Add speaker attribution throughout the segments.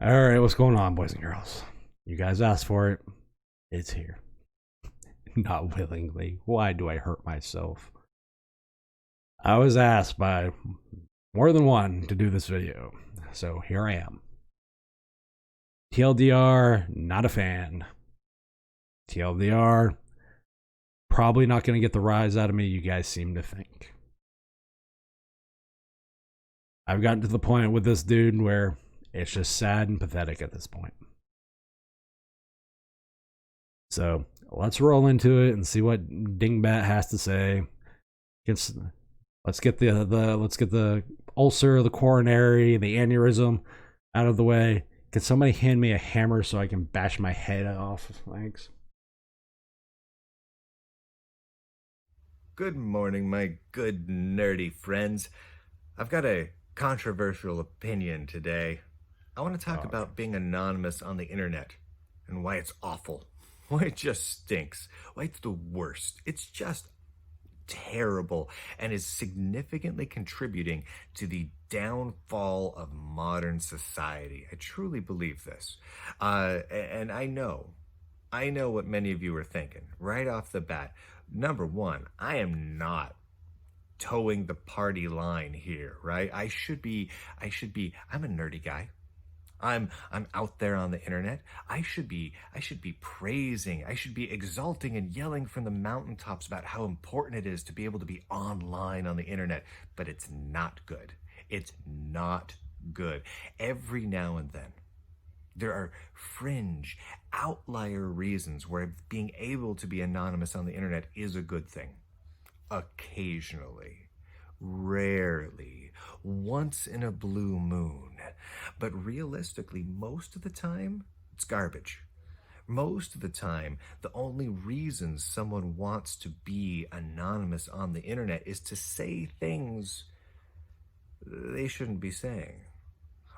Speaker 1: All right, what's going on, boys and girls? You guys asked for it. It's here. Not willingly. Why do I hurt myself? I was asked by more than one to do this video, so here I am. TLDR, not a fan. TLDR, probably not going to get the rise out of me you guys seem to think. I've gotten to the point with this dude where it's just sad and pathetic at this point. So let's roll into it and see what Dingbat has to say. Let's get the ulcer, the coronary, the aneurysm out of the way. Can somebody hand me a hammer so I can bash my head off? Thanks.
Speaker 2: Good morning, my good nerdy friends. I've got a controversial opinion today. I want to talk about being anonymous on the internet and why it's awful, why it just stinks, why it's the worst. It's just terrible and is significantly contributing to the downfall of modern society. I truly believe this. And I know what many of you are thinking right off the bat. Number one, I am not towing the party line here, right? I'm a nerdy guy. I'm out there on the internet. I should be praising, I should be exalting and yelling from the mountaintops about how important it is to be able to be online on the internet, but it's not good. It's not good. Every now and then there are fringe outlier reasons where being able to be anonymous on the internet is a good thing. Occasionally, rarely, once in a blue moon. But realistically, most of the time, it's garbage. Most of the time, the only reason someone wants to be anonymous on the internet is to say things they shouldn't be saying,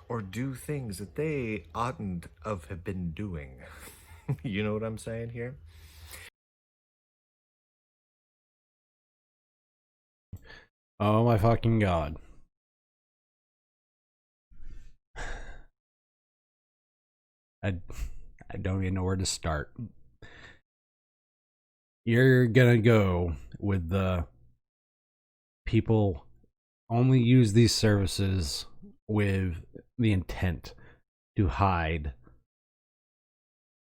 Speaker 2: or do things that they oughtn't have been doing. You know what I'm saying here?
Speaker 1: Oh my fucking god. I don't even know where to start. You're gonna go with the people only use these services with the intent to hide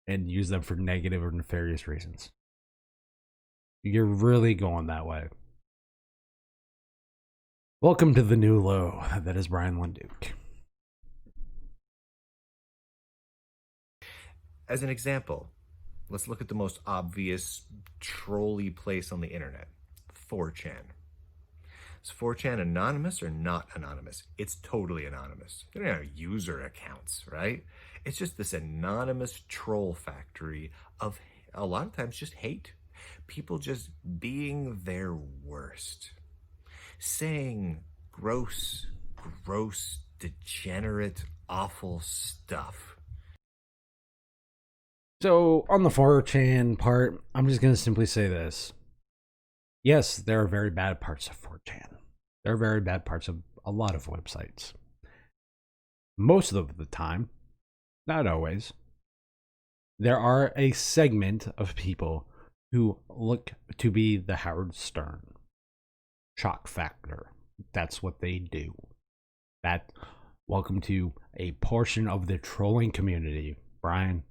Speaker 1: and use them for negative or nefarious reasons. You're really going that way. Welcome to the new low. That is Brian Lunduke.
Speaker 2: As an example, let's look at the most obvious trolly place on the internet, 4chan. Is 4chan anonymous or not anonymous? It's totally anonymous. They don't have user accounts, right? It's just this anonymous troll factory of a lot of times just hate. People just being their worst. Saying gross, degenerate, awful stuff.
Speaker 1: So, on the 4chan part, I'm just going to simply say this. Yes, there are very bad parts of 4chan. There are very bad parts of a lot of websites. Most of the time, not always, there are a segment of people who look to be the Howard Stern. Shock factor. That's what they do. Welcome to a portion of the trolling community, Brian.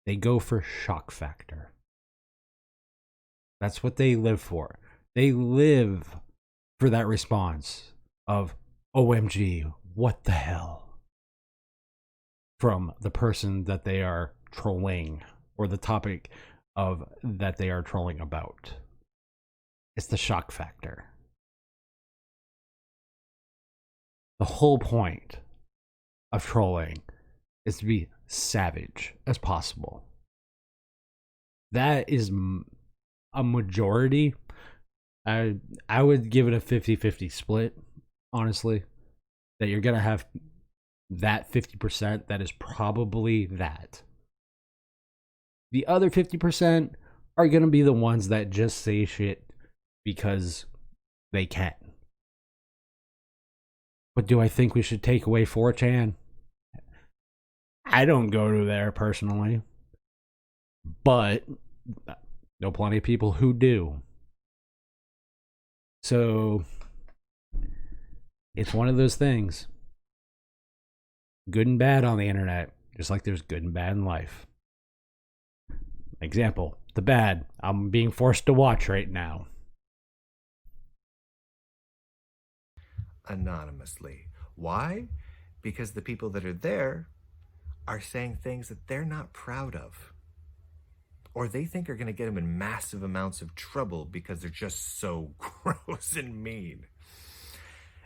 Speaker 1: They go for shock factor. That's what they live for. They live for that response of OMG, what the hell? From the person that they are trolling or the topic of that they are trolling about. It's the shock factor. The whole point of trolling is to be savage as possible. That is a majority. I would give it a 50-50 split, honestly. That you're going to have that 50% that is probably that. The other 50% are going to be the ones that just say shit because they can. But do I think we should take away 4chan? I don't go to there personally, but know plenty of people who do. So it's one of those things. Good and bad on the internet, just like there's good and bad in life. Example, the bad. I'm being forced to watch right now.
Speaker 2: Anonymously. Why? Because the people that are there are saying things that they're not proud of, or they think are going to get them in massive amounts of trouble because they're just so gross and mean.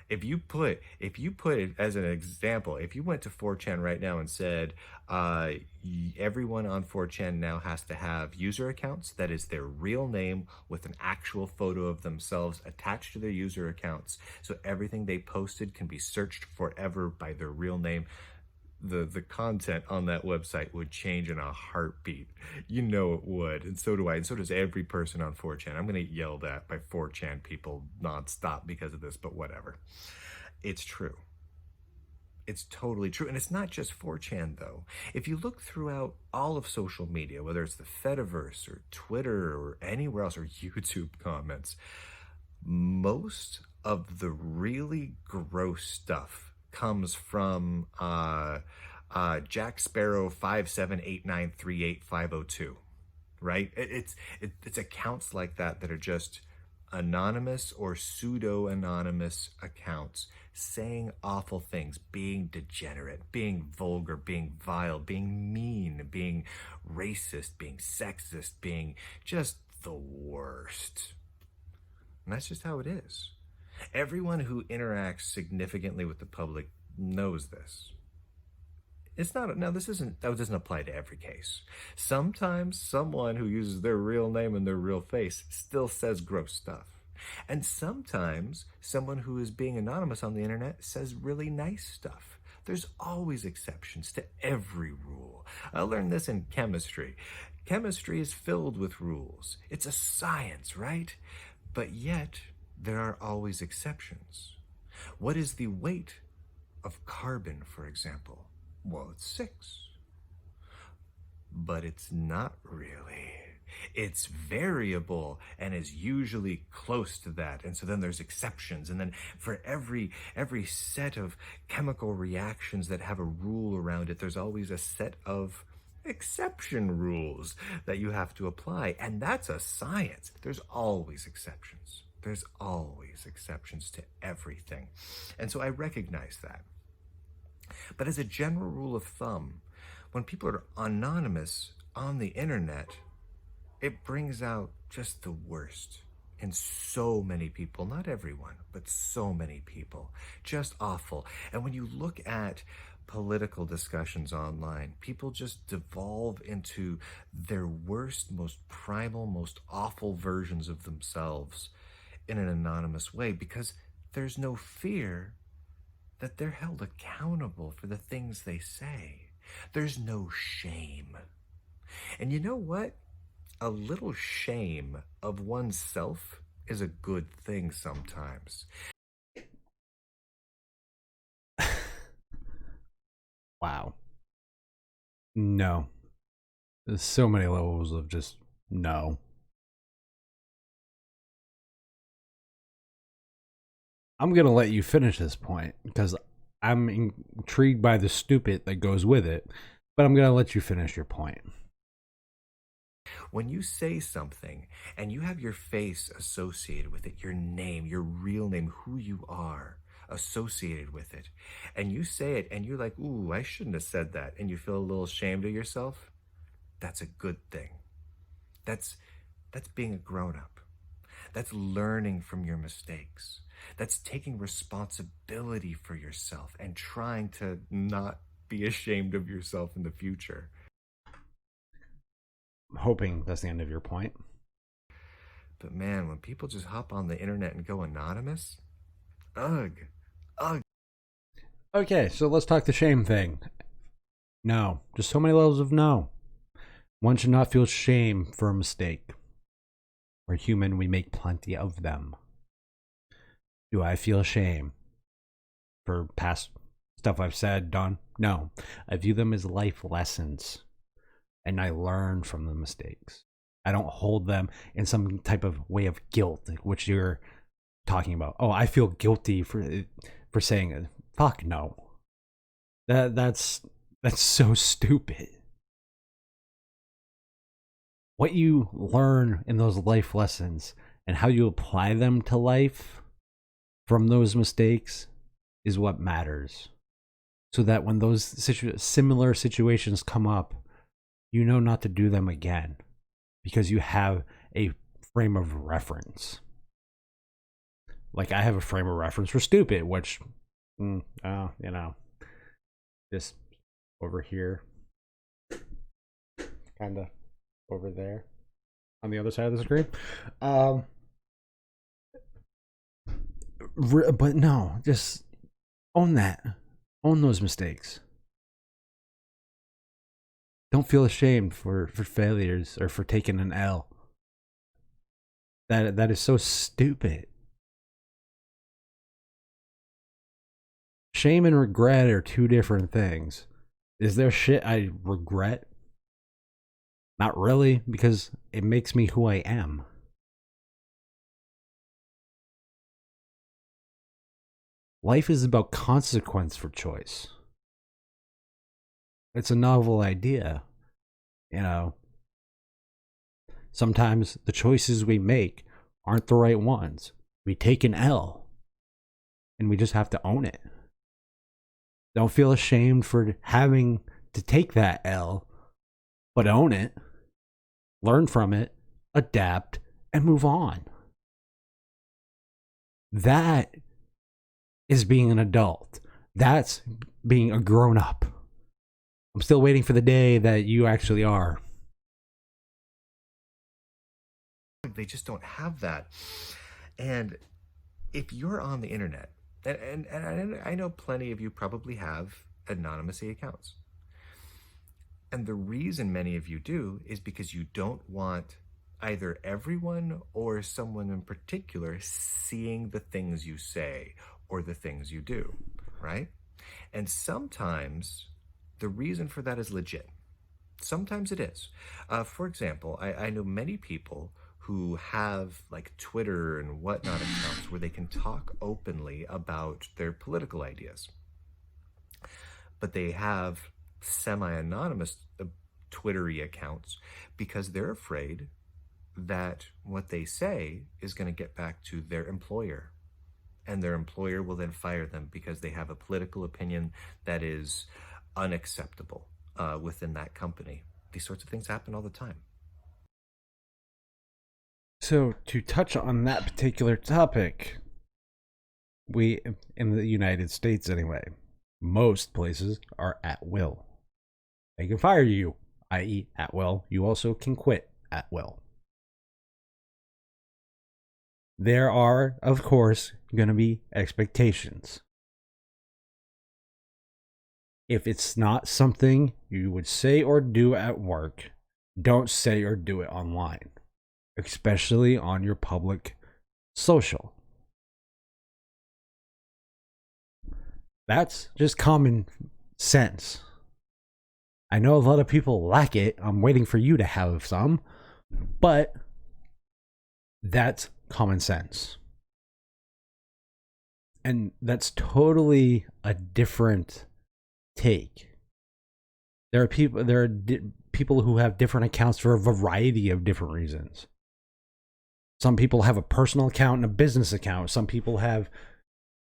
Speaker 2: If you put it as an example, if you went to 4chan right now and said, everyone on 4chan now has to have user accounts, that is their real name with an actual photo of themselves attached to their user accounts, so everything they posted can be searched forever by their real name, the content on that website would change in a heartbeat. You know it would, and so do I, and so does every person on 4chan. I'm gonna get yelled at by 4chan people nonstop because of this, but whatever. It's true. It's totally true. And it's not just 4chan, though. If you look throughout all of social media, whether it's the Fediverse or Twitter or anywhere else, or YouTube comments, most of the really gross stuff comes from Jack Sparrow 578938502, right? It's accounts like that that are just anonymous or pseudo anonymous accounts saying awful things, being degenerate, being vulgar, being vile, being mean, being racist, being sexist, being just the worst. And that's just how it is. Everyone who interacts significantly with the public knows this. It's not, now this isn't, that doesn't apply to every case. Sometimes someone who uses their real name and their real face still says gross stuff. And sometimes someone who is being anonymous on the internet says really nice stuff. There's always exceptions to every rule. I learned this in chemistry. Chemistry is filled with rules. It's a science, right? But yet, there are always exceptions. What is the weight of carbon, for example? Well, it's 6. But it's not really. It's variable and is usually close to that. And so then there's exceptions. And then for every set of chemical reactions that have a rule around it, there's always a set of exception rules that you have to apply. And that's a science. There's always exceptions. There's always exceptions to everything. And so I recognize that. But as a general rule of thumb, when people are anonymous on the internet, it brings out just the worst in so many people. Not everyone, but so many people. Just awful. And when you look at political discussions online, people just devolve into their worst, most primal, most awful versions of themselves in an anonymous way, because there's no fear that they're held accountable for the things they say. There's no shame. And you know what? A little shame of oneself is a good thing sometimes.
Speaker 1: Wow. No. There's so many levels of just no. I'm going to let you finish this point because I'm intrigued by the stupid that goes with it, but I'm going to let you finish your point.
Speaker 2: When you say something and you have your face associated with it, your name, your real name, who you are associated with it, and you say it and you're like, ooh, I shouldn't have said that, and you feel a little ashamed of yourself, that's a good thing. That's being a grown-up. That's learning from your mistakes. That's taking responsibility for yourself and trying to not be ashamed of yourself in the future.
Speaker 1: I'm hoping that's the end of your point.
Speaker 2: But man, when people just hop on the internet and go anonymous, ugh.
Speaker 1: Okay, so let's talk the shame thing. No, just so many levels of no. One should not feel shame for a mistake. We're human, we make plenty of them. Do I feel shame for past stuff I've said, done. No, I view them as life lessons, and I learn from the mistakes. I don't hold them in some type of way of guilt, which you're talking about. Oh, I feel guilty for saying it. Fuck no. That's so stupid. What you learn in those life lessons and how you apply them to life from those mistakes is what matters. So that when those similar situations come up, you know not to do them again because you have a frame of reference. Like I have a frame of reference for stupid, which, this over here, kind of over there on the other side of the screen. But no, just own that. Own those mistakes. Don't feel ashamed for failures or for taking an L. That is so stupid. Shame and regret are two different things. Is there shit I regret? Not really, because it makes me who I am. Life is about consequence for choice. It's a novel idea, you know. Sometimes the choices we make aren't the right ones. We take an L, and we just have to own it. Don't feel ashamed for having to take that L, but own it, learn from it, adapt, and move on. That is being an adult. That's being a grown up. I'm still waiting for the day that you actually are.
Speaker 2: They just don't have that. And if you're on the internet, and I know plenty of you probably have anonymous accounts. And the reason many of you do is because you don't want either everyone or someone in particular seeing the things you say or the things you do, right? And sometimes the reason for that is legit. Sometimes it is. For example, I know many people who have like Twitter and whatnot accounts where they can talk openly about their political ideas. But they have semi-anonymous Twittery accounts because they're afraid that what they say is going to get back to their employer. And their employer will then fire them because they have a political opinion that is unacceptable within that company. These sorts of things happen all the time.
Speaker 1: So, to touch on that particular topic, we, in the United States anyway, most places are at will. They can fire you, i.e., at will. You also can quit at will. There are, of course, going to be expectations. If it's not something you would say or do at work, don't say or do it online, especially on your public social. That's just common sense. I know a lot of people lack it. I'm waiting for you to have some, but that's common sense. And that's totally a different take. There are people who have different accounts for a variety of different reasons. Some people have a personal account and a business account. Some people have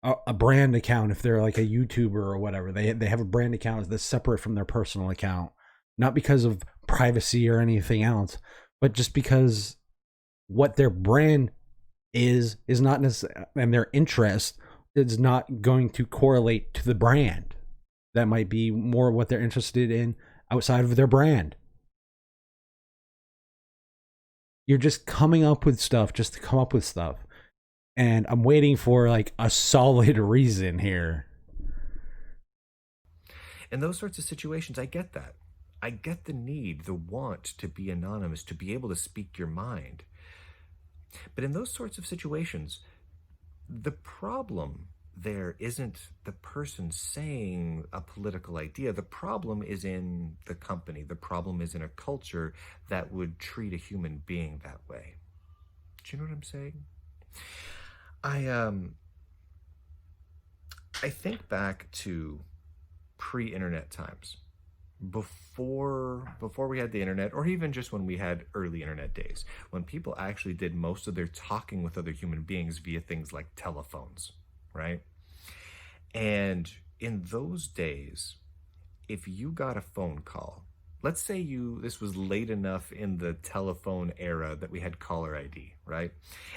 Speaker 1: a brand account if they're like a YouTuber or whatever. They have a brand account that's separate from their personal account, not because of privacy or anything else, but just because what their brand is not necessarily, and their interest is not going to correlate to the brand. That might be more what they're interested in outside of their brand. You're just coming up with stuff just to come up with stuff. And I'm waiting for like a solid reason here.
Speaker 2: In those sorts of situations, I get that. I get the need, the want to be anonymous, to be able to speak your mind. But in those sorts of situations, the problem there isn't the person saying a political idea. The problem is in the company. The problem is in a culture that would treat a human being that way. Do you know what I'm saying? I um I think back to pre-internet times, before we had the internet, or even just when we had early internet days, when people actually did most of their talking with other human beings via things like telephones, right? And in those days, if you got a phone call, let's say this was late enough in the telephone era that we had caller ID, right?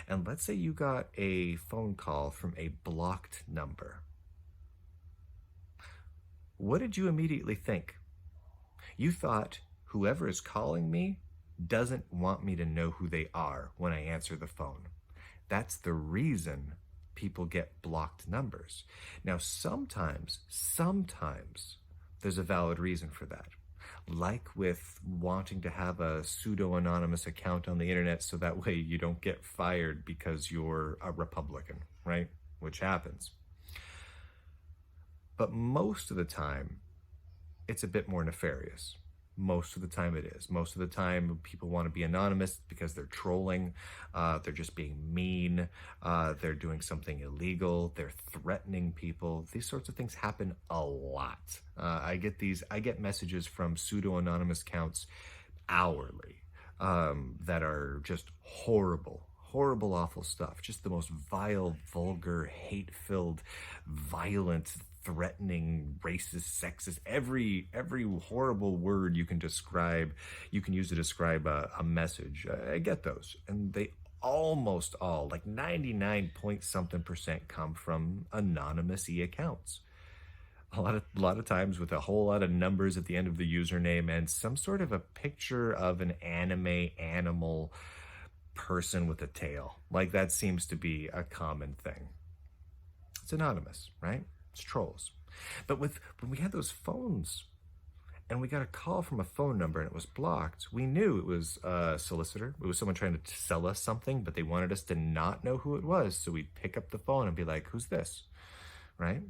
Speaker 2: And let's say you got a phone call from a blocked number. What did you immediately think? You thought whoever is calling me doesn't want me to know who they are when I answer the phone. That's the reason people get blocked numbers. Now, sometimes there's a valid reason for that. Like with wanting to have a pseudo anonymous account on the internet so that way you don't get fired because you're a Republican, right? Which happens. But most of the time, it's a bit more nefarious. Most of the time it is. Most of the time people want to be anonymous because they're trolling, they're just being mean, they're doing something illegal, they're threatening people. These sorts of things happen a lot. I get messages from pseudo-anonymous accounts hourly, that are just horrible, awful stuff. Just the most vile, vulgar, hate-filled, violent, threatening, racist, sexist, every horrible word you can describe, you can use to describe a message. I get those, and they almost all, like 99 point something percent, come from anonymous accounts. A lot of times with a whole lot of numbers at the end of the username and some sort of a picture of an anime animal person with a tail. Like that seems to be a common thing. It's anonymous, right? It's trolls. But when we had those phones and we got a call from a phone number and it was blocked, we knew it was a solicitor. It was someone trying to sell us something, but they wanted us to not know who it was. So we'd pick up the phone and be like, who's this? Right?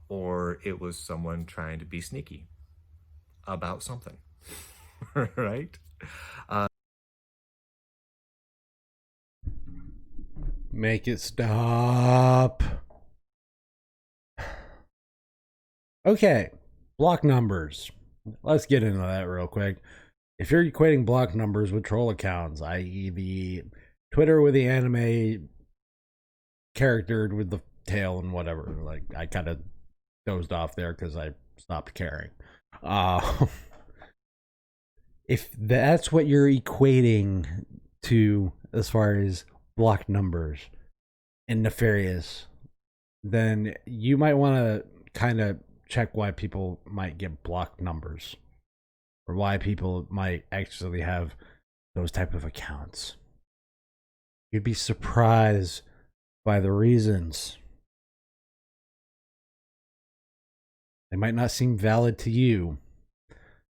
Speaker 2: Or it was someone trying to be sneaky about something, right?
Speaker 1: Make it stop. Okay, block numbers. Let's get into that real quick. If you're equating block numbers with troll accounts, i.e., the Twitter with the anime character with the tail and whatever, like I kind of dozed off there because I stopped caring. If that's what you're equating to as far as block numbers and nefarious, then you might want to kind of check why people might get blocked numbers or why people might actually have those type of accounts. You'd be surprised by the reasons. They might not seem valid to you,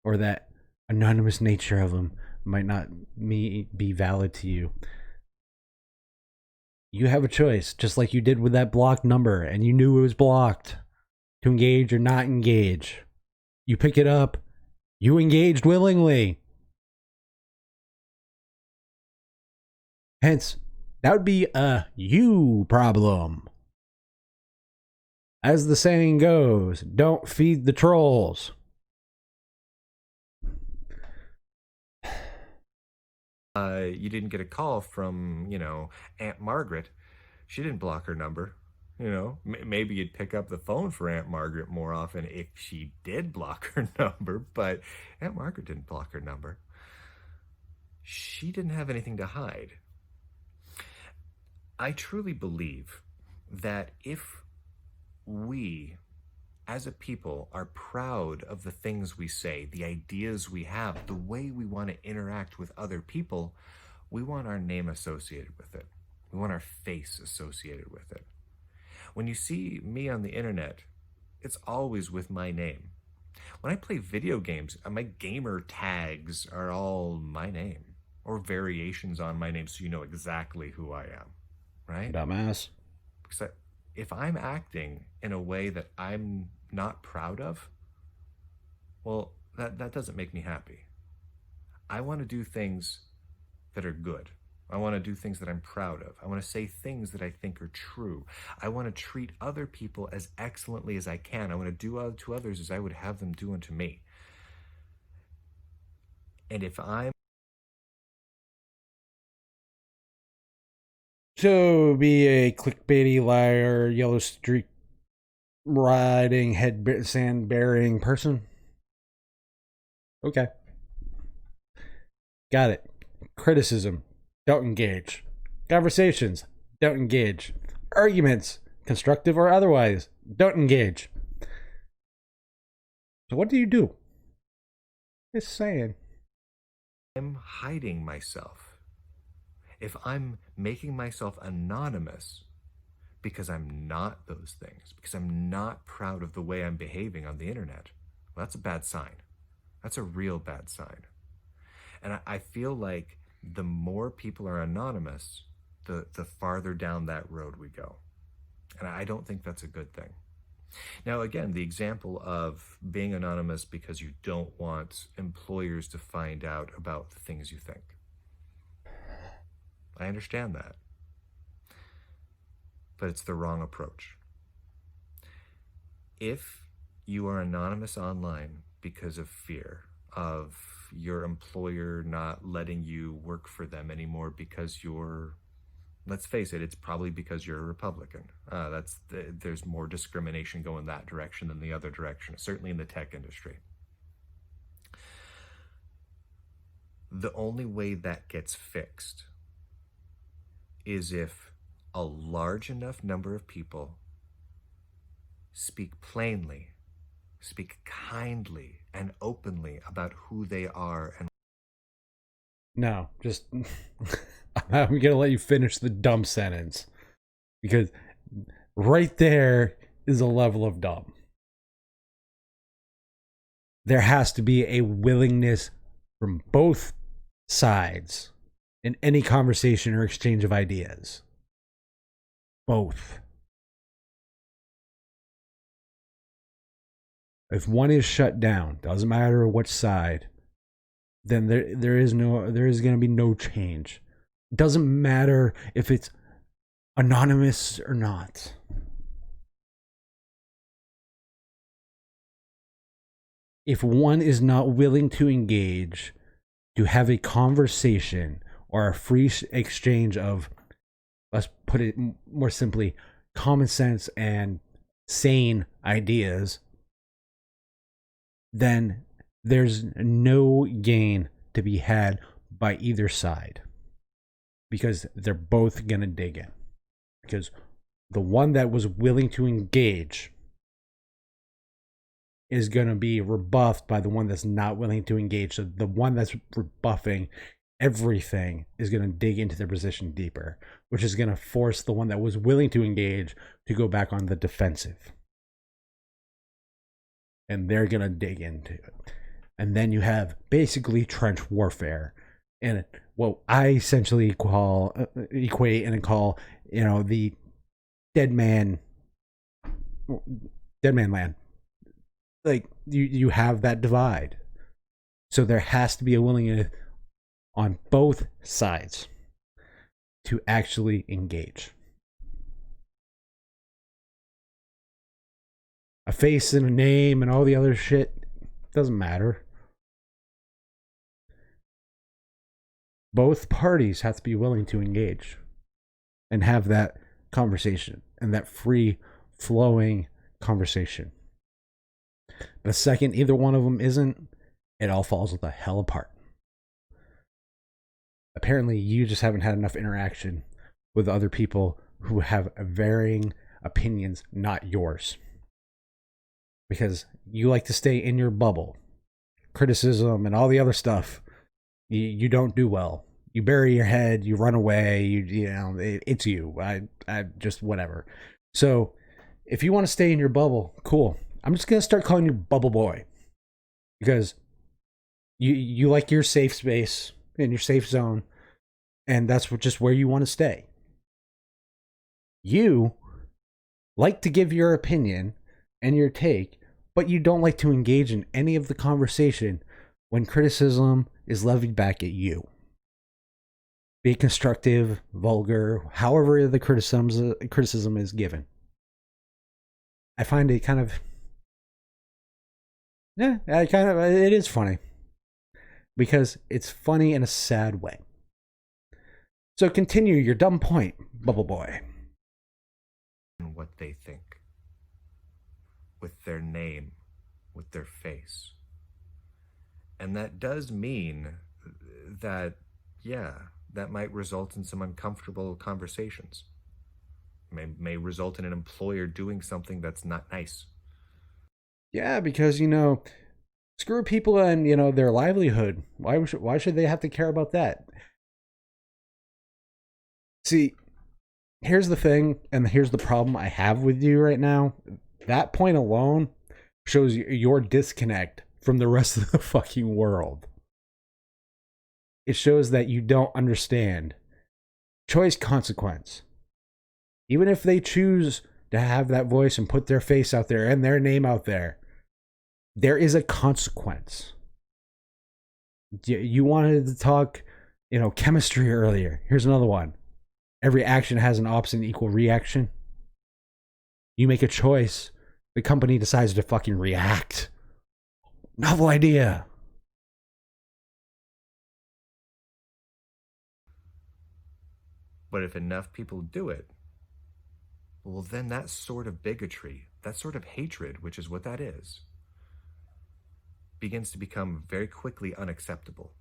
Speaker 1: or that anonymous nature of them might not be valid to you. You have a choice, just like you did with that blocked number, and you knew it was blocked, to engage or not engage. You pick it up, you engaged willingly. Hence, that would be a you problem. As the saying goes, don't feed the trolls.
Speaker 2: You didn't get a call from, Aunt Margaret. She didn't block her number. Maybe you'd pick up the phone for Aunt Margaret more often if she did block her number, but Aunt Margaret didn't block her number. She didn't have anything to hide. I truly believe that if we as a people are proud of the things we say, the ideas we have, the way we want to interact with other people, we want our name associated with it. We want our face associated with it. When you see me on the internet, it's always with my name. When I play video games, my gamer tags are all my name or variations on my name so you know exactly who I am, right?
Speaker 1: Dumbass.
Speaker 2: Because If I'm acting in a way that I'm not proud of, well, that doesn't make me happy. I want to do things that are good. I want to do things that I'm proud of. I want to say things that I think are true. I want to treat other people as excellently as I can. I want to do to others as I would have them do unto me. And if I'm
Speaker 1: So be a clickbaity liar, yellow streak riding, sand bearing person. Okay. Got it. Criticism. Don't engage. Conversations. Don't engage. Arguments. Constructive or otherwise. Don't engage. So what do you do? Just saying.
Speaker 2: I'm hiding myself, if I'm making myself anonymous because I'm not those things, because I'm not proud of the way I'm behaving on the internet, well, that's a bad sign. That's a real bad sign. And I feel like the more people are anonymous, the farther down that road we go. And I don't think that's a good thing. Now, again, the example of being anonymous because you don't want employers to find out about the things you think. I understand that. But it's the wrong approach. If you are anonymous online because of fear of your employer not letting you work for them anymore because you're, let's face it, it's probably because you're a Republican. There's more discrimination going that direction than the other direction, certainly in the tech industry. The only way that gets fixed is if a large enough number of people speak plainly, speak kindly and openly about who they are. And
Speaker 1: no, just I'm gonna let you finish the dumb sentence, because right there is a level of dumb. There has to be a willingness from both sides in any conversation or exchange of ideas. Both. If one is shut down, doesn't matter which side, then there is going to be no change. It doesn't matter if it's anonymous or not. If one is not willing to engage, to have a conversation or a free exchange of, let's put it more simply, common sense and sane ideas, then there's no gain to be had by either side, because they're both going to dig in. Because the one that was willing to engage is going to be rebuffed by the one that's not willing to engage. So the one that's rebuffing everything is going to dig into their position deeper, which is going to force the one that was willing to engage to go back on the defensive. And they're going to dig into it. And then you have basically trench warfare. And what I essentially equate and call, the dead man land. Like, you have that divide. So there has to be a willingness on both sides to actually engage. A face and a name and all the other shit doesn't matter. Both parties have to be willing to engage and have that conversation and that free flowing conversation. The second either one of them isn't, it all falls the hell apart. Apparently, you just haven't had enough interaction with other people who have varying opinions, not yours. Because you like to stay in your bubble. Criticism and all the other stuff, you don't do well. You bury your head, you run away, it's you. I just whatever. So, if you want to stay in your bubble, cool. I'm just going to start calling you Bubble Boy. Because you like your safe space and your safe zone, and that's just where you want to stay. You like to give your opinion and your take, but you don't like to engage in any of the conversation when criticism is levied back at you. Be it constructive, vulgar, however the criticism is given. I find it kind of, it is funny. Because it's funny in a sad way. So continue your dumb point, Bubble Boy.
Speaker 2: And what they think. With their name. With their face. And that does mean that, yeah, that might result in some uncomfortable conversations. May result in an employer doing something that's not nice.
Speaker 1: Yeah, because, screw people and, their livelihood. Why should they have to care about that? See, here's the thing, and here's the problem I have with you right now. That point alone shows your disconnect from the rest of the fucking world. It shows that you don't understand choice consequence. Even if they choose to have that voice and put their face out there and their name out there, there is a consequence. You wanted to talk, chemistry earlier. Here's another one. Every action has an opposite and equal reaction. You make a choice. The company decides to fucking react. Novel idea.
Speaker 2: But if enough people do it, well, then that sort of bigotry, that sort of hatred, which is what that is, begins to become very quickly unacceptable.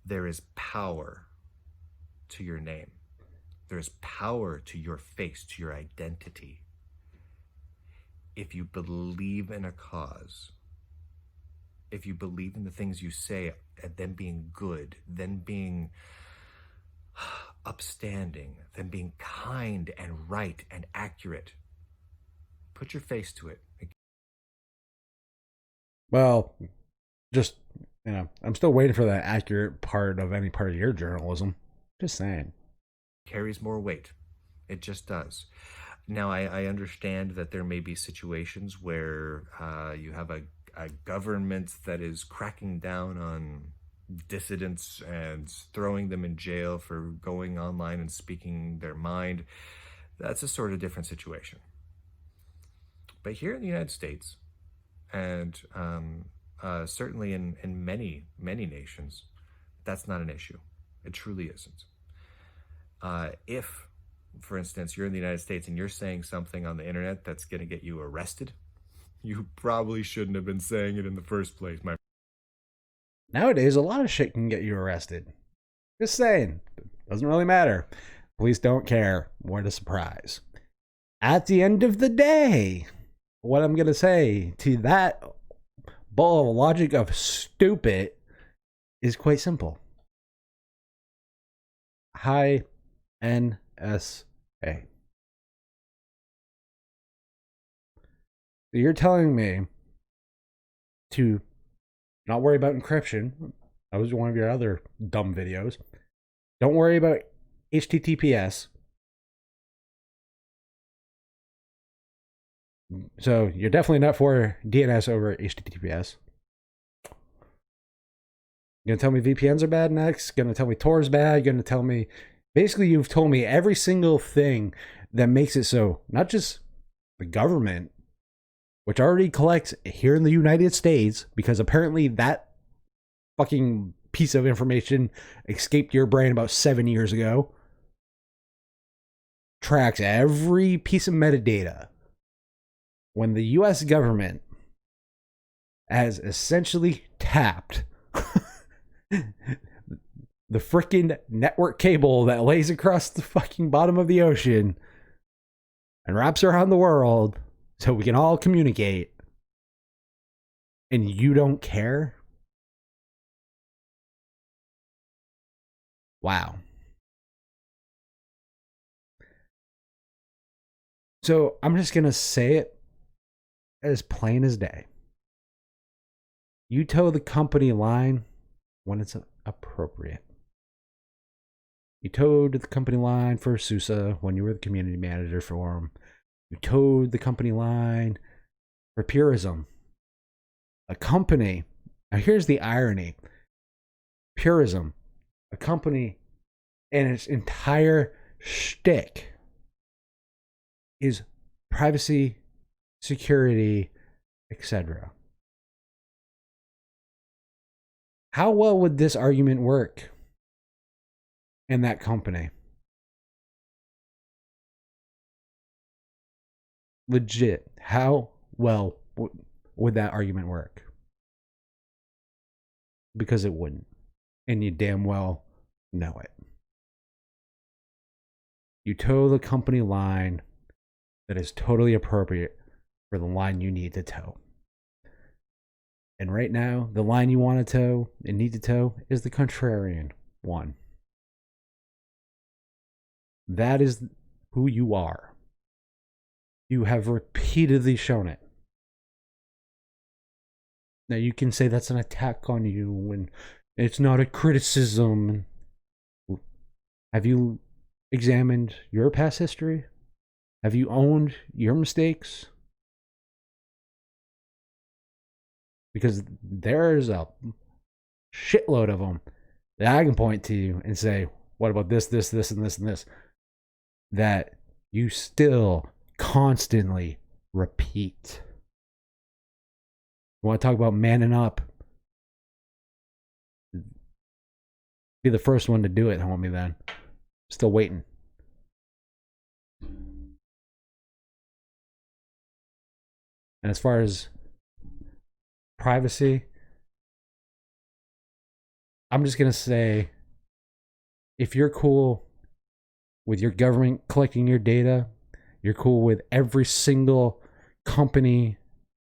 Speaker 2: There is power to your name. There is power to your face, to your identity. If you believe in a cause, if you believe in the things you say, and them being good, then being upstanding, then being kind and right and accurate, put your face to it.
Speaker 1: Well, just, I'm still waiting for that accurate part of any part of your journalism. Just saying.
Speaker 2: Carries more weight. It just does. Now, I understand that there may be situations where you have a government that is cracking down on dissidents and throwing them in jail for going online and speaking their mind. That's a sort of different situation. But here in the United States, and certainly in many, many nations, that's not an issue. It truly isn't. If, for instance, you're in the United States and you're saying something on the internet that's going to get you arrested, you probably shouldn't have been saying it in the first place.
Speaker 1: Nowadays, a lot of shit can get you arrested. Just saying. Doesn't really matter. Police don't care. What a surprise. At the end of the day, what I'm going to say to that ball of logic of stupid is quite simple. Hi, NSA. You're telling me to not worry about encryption. That was one of your other dumb videos. Don't worry about HTTPS. So you're definitely not for DNS over HTTPS. You're gonna tell me VPNs are bad next? Gonna tell me Tor's bad? You're gonna tell me... Basically, you've told me every single thing that makes it so, not just the government, which already collects here in the United States, because apparently that fucking piece of information escaped your brain about 7 years ago, tracks every piece of metadata. When the US government has essentially tapped the freaking network cable that lays across the fucking bottom of the ocean and wraps around the world so we can all communicate, and you don't care? Wow. So I'm just going to say it as plain as day. You toe the company line when it's appropriate. You towed the company line for Sousa when you were the community manager for him. You towed the company line for Purism. A company. Now here's the irony. Purism, a company, and its entire shtick is privacy, security, etc. How well would this argument work in that company? Legit, how well would that argument work? Because it wouldn't. And you damn well know it. You toe the company line that is totally appropriate for the line you need to toe. And right now, the line you want to toe and need to toe is the contrarian one. That is who you are. You have repeatedly shown it. Now you can say that's an attack on you and it's not a criticism. Have you examined your past history? Have you owned your mistakes? Because there's a shitload of them that I can point to you and say, what about this, this, this, and this, and this? That you still constantly repeat. You want to talk about manning up? Be the first one to do it, homie, then. Still waiting. And as far as privacy, I'm just going to say, if you're cool with your government collecting your data, you're cool with every single company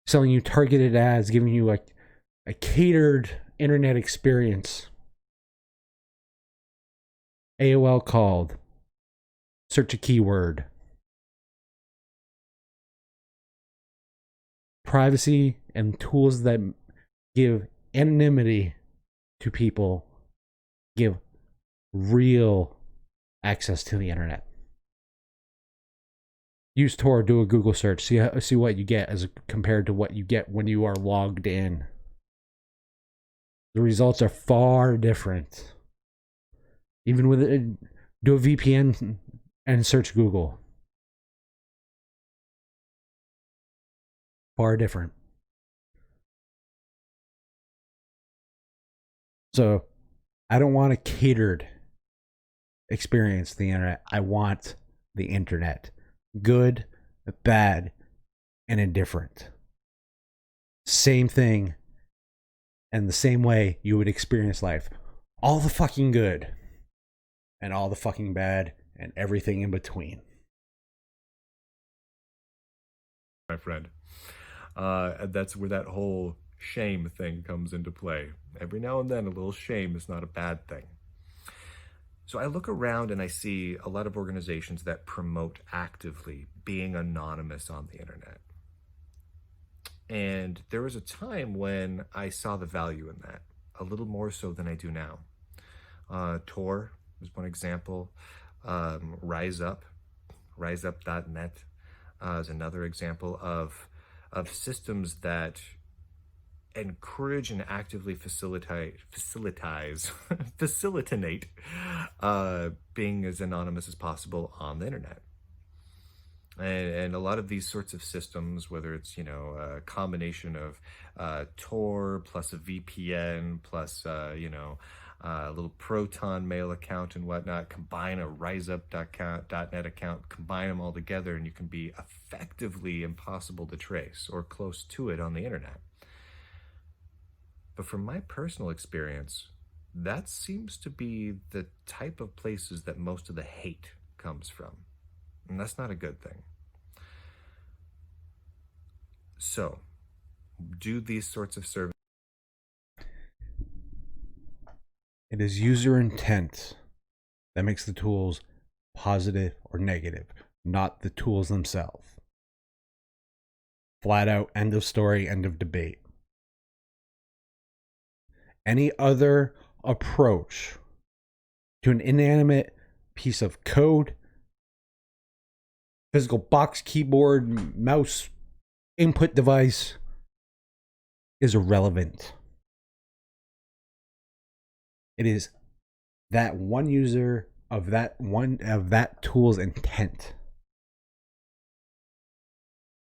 Speaker 1: selling you targeted ads, giving you a catered internet experience. AOL called. Search a keyword. Privacy and tools that give anonymity to people give real access to the internet. Use Tor, do a Google search, see what you get as compared to what you get when you are logged in. The results are far different. Even with it, do a VPN and search Google. Far different. So, I don't want a catered experience to the internet. I want the internet. Good, bad, and indifferent. Same thing and the same way you would experience life. All the fucking good and all the fucking bad and everything in between.
Speaker 2: My friend. That's where that whole shame thing comes into play. Every now and then, a little shame is not a bad thing. So I look around and I see a lot of organizations that promote actively being anonymous on the internet. And there was a time when I saw the value in that, a little more so than I do now. Tor is one example. RiseUp.net is another example of systems that encourage and actively facilitate being as anonymous as possible on the internet. And a lot of these sorts of systems, whether it's, a combination of Tor plus a VPN plus, a little Proton mail account and whatnot, combine a RiseUp.net account, combine them all together, and you can be effectively impossible to trace or close to it on the internet. But from my personal experience, that seems to be the type of places that most of the hate comes from. And that's not a good thing. So, do these sorts of services.
Speaker 1: It is user intent that makes the tools positive or negative, not the tools themselves. Flat out, end of story, end of debate. Any other approach to an inanimate piece of code, physical box, keyboard, mouse, input device is irrelevant. It is that one user of that tool's intent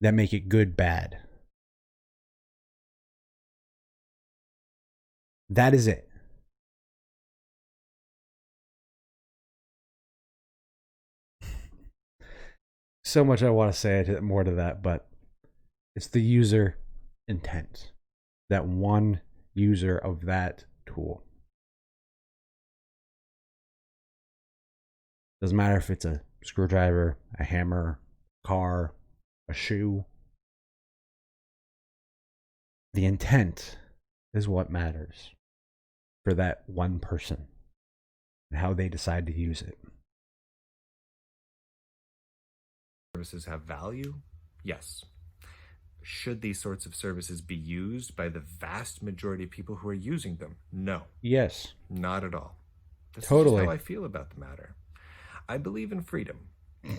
Speaker 1: that make it good, bad. That is it. So much I want to say more to that, but it's the user intent. That one user of that tool. Doesn't matter if it's a screwdriver, a hammer, car, a shoe. The intent is what matters for that one person and how they decide to use it.
Speaker 2: Services have value? Yes. Should these sorts of services be used by the vast majority of people who are using them? No.
Speaker 1: Yes.
Speaker 2: Not at all. This
Speaker 1: Totally.
Speaker 2: is just how I feel about the matter. I believe in freedom.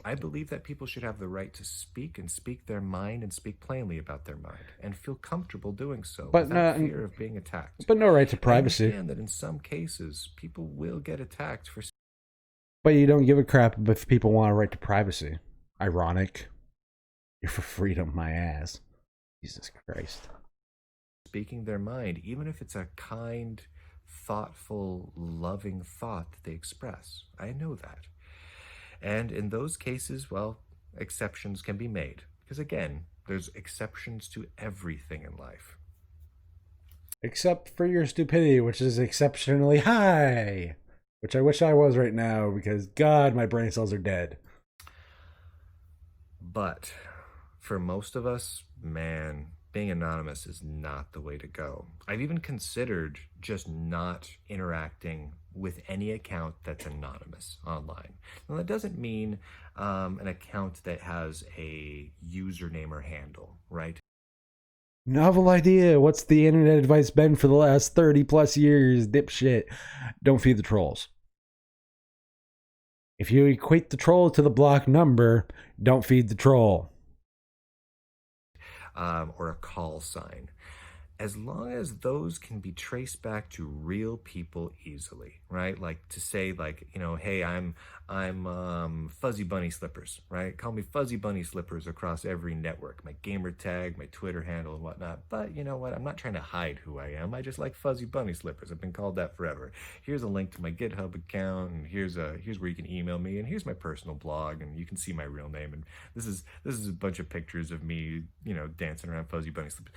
Speaker 2: I believe that people should have the right to speak and speak their mind and speak plainly about their mind and feel comfortable doing so without fear of being attacked.
Speaker 1: But no right to privacy.
Speaker 2: I understand that in some cases, people will get attacked for...
Speaker 1: But you don't give a crap if people want a right to privacy. Ironic. You're for freedom, my ass. Jesus Christ.
Speaker 2: Speaking their mind, even if it's a kind, thoughtful, loving thought that they express. I know that. And in those cases, well, exceptions can be made. Because again, there's exceptions to everything in life.
Speaker 1: Except for your stupidity, which is exceptionally high. Which I wish I was right now, because God, my brain cells are dead.
Speaker 2: But for most of us, man, being anonymous is not the way to go. I've even considered just not interacting with any account that's anonymous online. Now, that doesn't mean an account that has a username or handle, right?
Speaker 1: Novel idea. What's the internet advice been for the last 30 plus years? Dipshit. Don't feed the trolls. If you equate the troll to the block number, don't feed the troll.
Speaker 2: Or a call sign. As long as those can be traced back to real people easily, right? Like to say, like, you know, hey, I'm Fuzzy Bunny Slippers, right? Call me Fuzzy Bunny Slippers across every network, my gamer tag, my Twitter handle and whatnot. But you know what? I'm not trying to hide who I am. I just like Fuzzy Bunny Slippers. I've been called that forever. Here's a link to my GitHub account, and here's where you can email me, and here's my personal blog, and you can see my real name. And this is a bunch of pictures of me, you know, dancing around Fuzzy Bunny Slippers.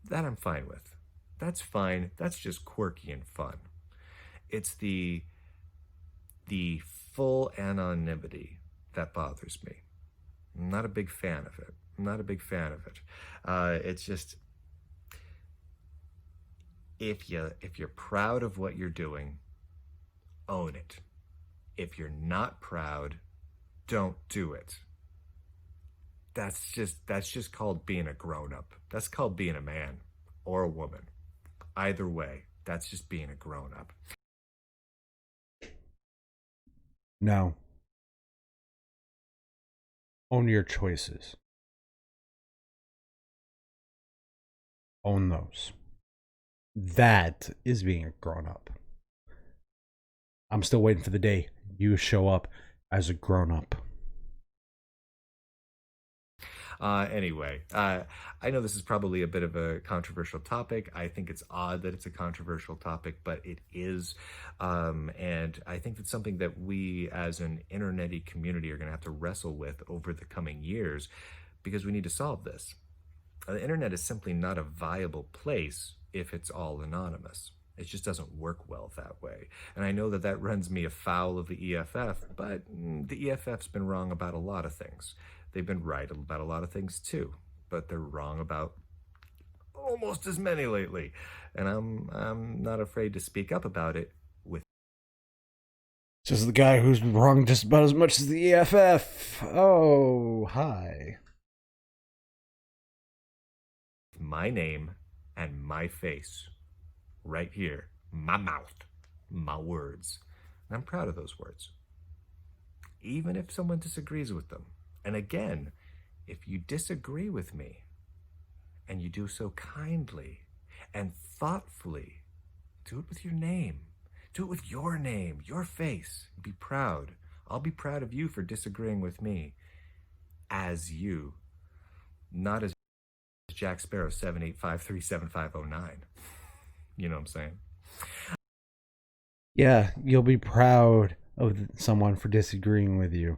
Speaker 2: That I'm fine with. That's fine. That's just quirky and fun. It's the full anonymity that bothers me. I'm not a big fan of it. It's just, if you're proud of what you're doing, own it. If you're not proud, don't do it. That's just called being a grown-up. That's called being a man or a woman. Either way, that's just being a grown-up.
Speaker 1: No. Own your choices. Own those. That is being a grown-up. I'm still waiting for the day you show up as a grown-up.
Speaker 2: Anyway, I know this is probably a bit of a controversial topic. I think it's odd that it's a controversial topic, but it is. And I think it's something that we as an internet-y community are going to have to wrestle with over the coming years, because we need to solve this. The internet is simply not a viable place if it's all anonymous. It just doesn't work well that way. And I know that that runs me afoul of the EFF, but the EFF's been wrong about a lot of things. They've been right about a lot of things too, but they're wrong about almost as many lately. And I'm not afraid to speak up about it with...
Speaker 1: Just the guy who's wrong just about as much as the EFF. Oh, hi.
Speaker 2: my name and my face. Right here. My mouth. My words. And I'm proud of those words. even if someone disagrees with them. And again, if you disagree with me and you do so kindly and thoughtfully, do it with your name. Do it with your name, your face. Be proud. I'll be proud of you for disagreeing with me as you, not as Jack Sparrow 785375509. You know what I'm saying?
Speaker 1: Yeah, you'll be proud of someone for disagreeing with you.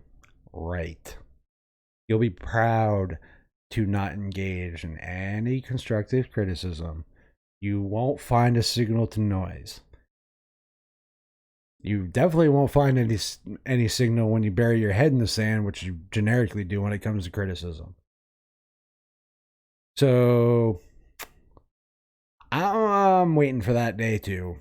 Speaker 1: Right. You'll be proud to not engage in any constructive criticism. You won't find a signal to noise. You definitely won't find any signal when you bury your head in the sand, which you generically do when it comes to criticism. So I'm waiting for that day too.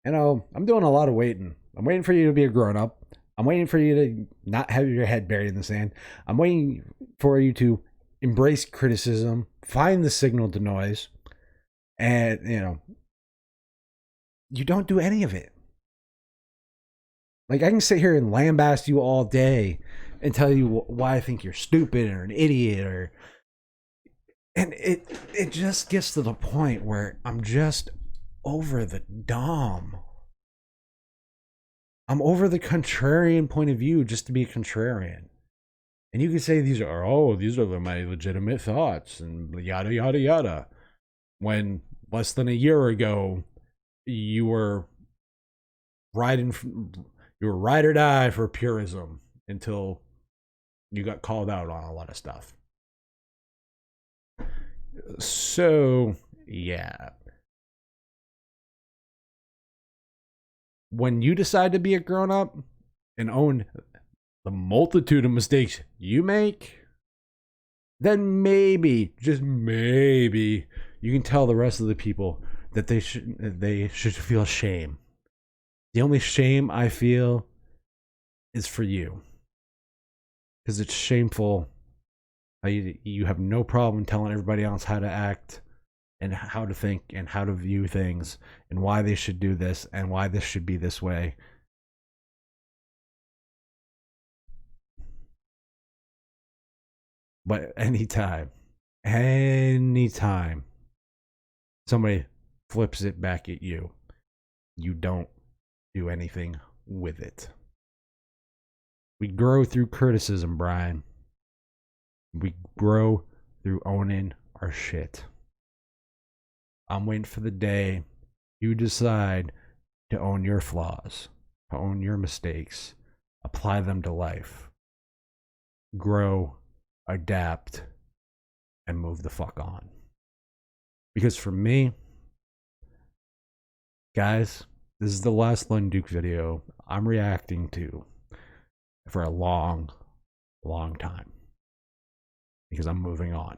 Speaker 1: You know, I'm doing a lot of waiting. I'm waiting for you to be a grown up. I'm waiting for you to not have your head buried in the sand. I'm waiting for you to embrace criticism, find the signal to noise, and, you know, you don't do any of it. Like, I can sit here and lambaste you all day and tell you why I think you're stupid or an idiot, and it just gets to the point where I'm just over the dumb. I'm over the contrarian point of view just to be a contrarian. And you can say these are my legitimate thoughts and yada yada yada. When less than a year ago you were ride or die for purism until you got called out on a lot of stuff. So, yeah. When you decide to be a grown up and own the multitude of mistakes you make, then maybe, just maybe, you can tell the rest of the people that they should feel shame. The only shame I feel is for you, because it's shameful how you have no problem telling everybody else how to act and how to think and how to view things and why they should do this and why this should be this way. But anytime somebody flips it back at you, you don't do anything with it. We grow through criticism, Brian. We grow through owning our shit. I'm waiting for the day you decide to own your flaws, to own your mistakes, apply them to life, grow, adapt, and move the fuck on. Because for me, guys, this is the last Lund Duke video I'm reacting to for a long, long time. Because I'm moving on.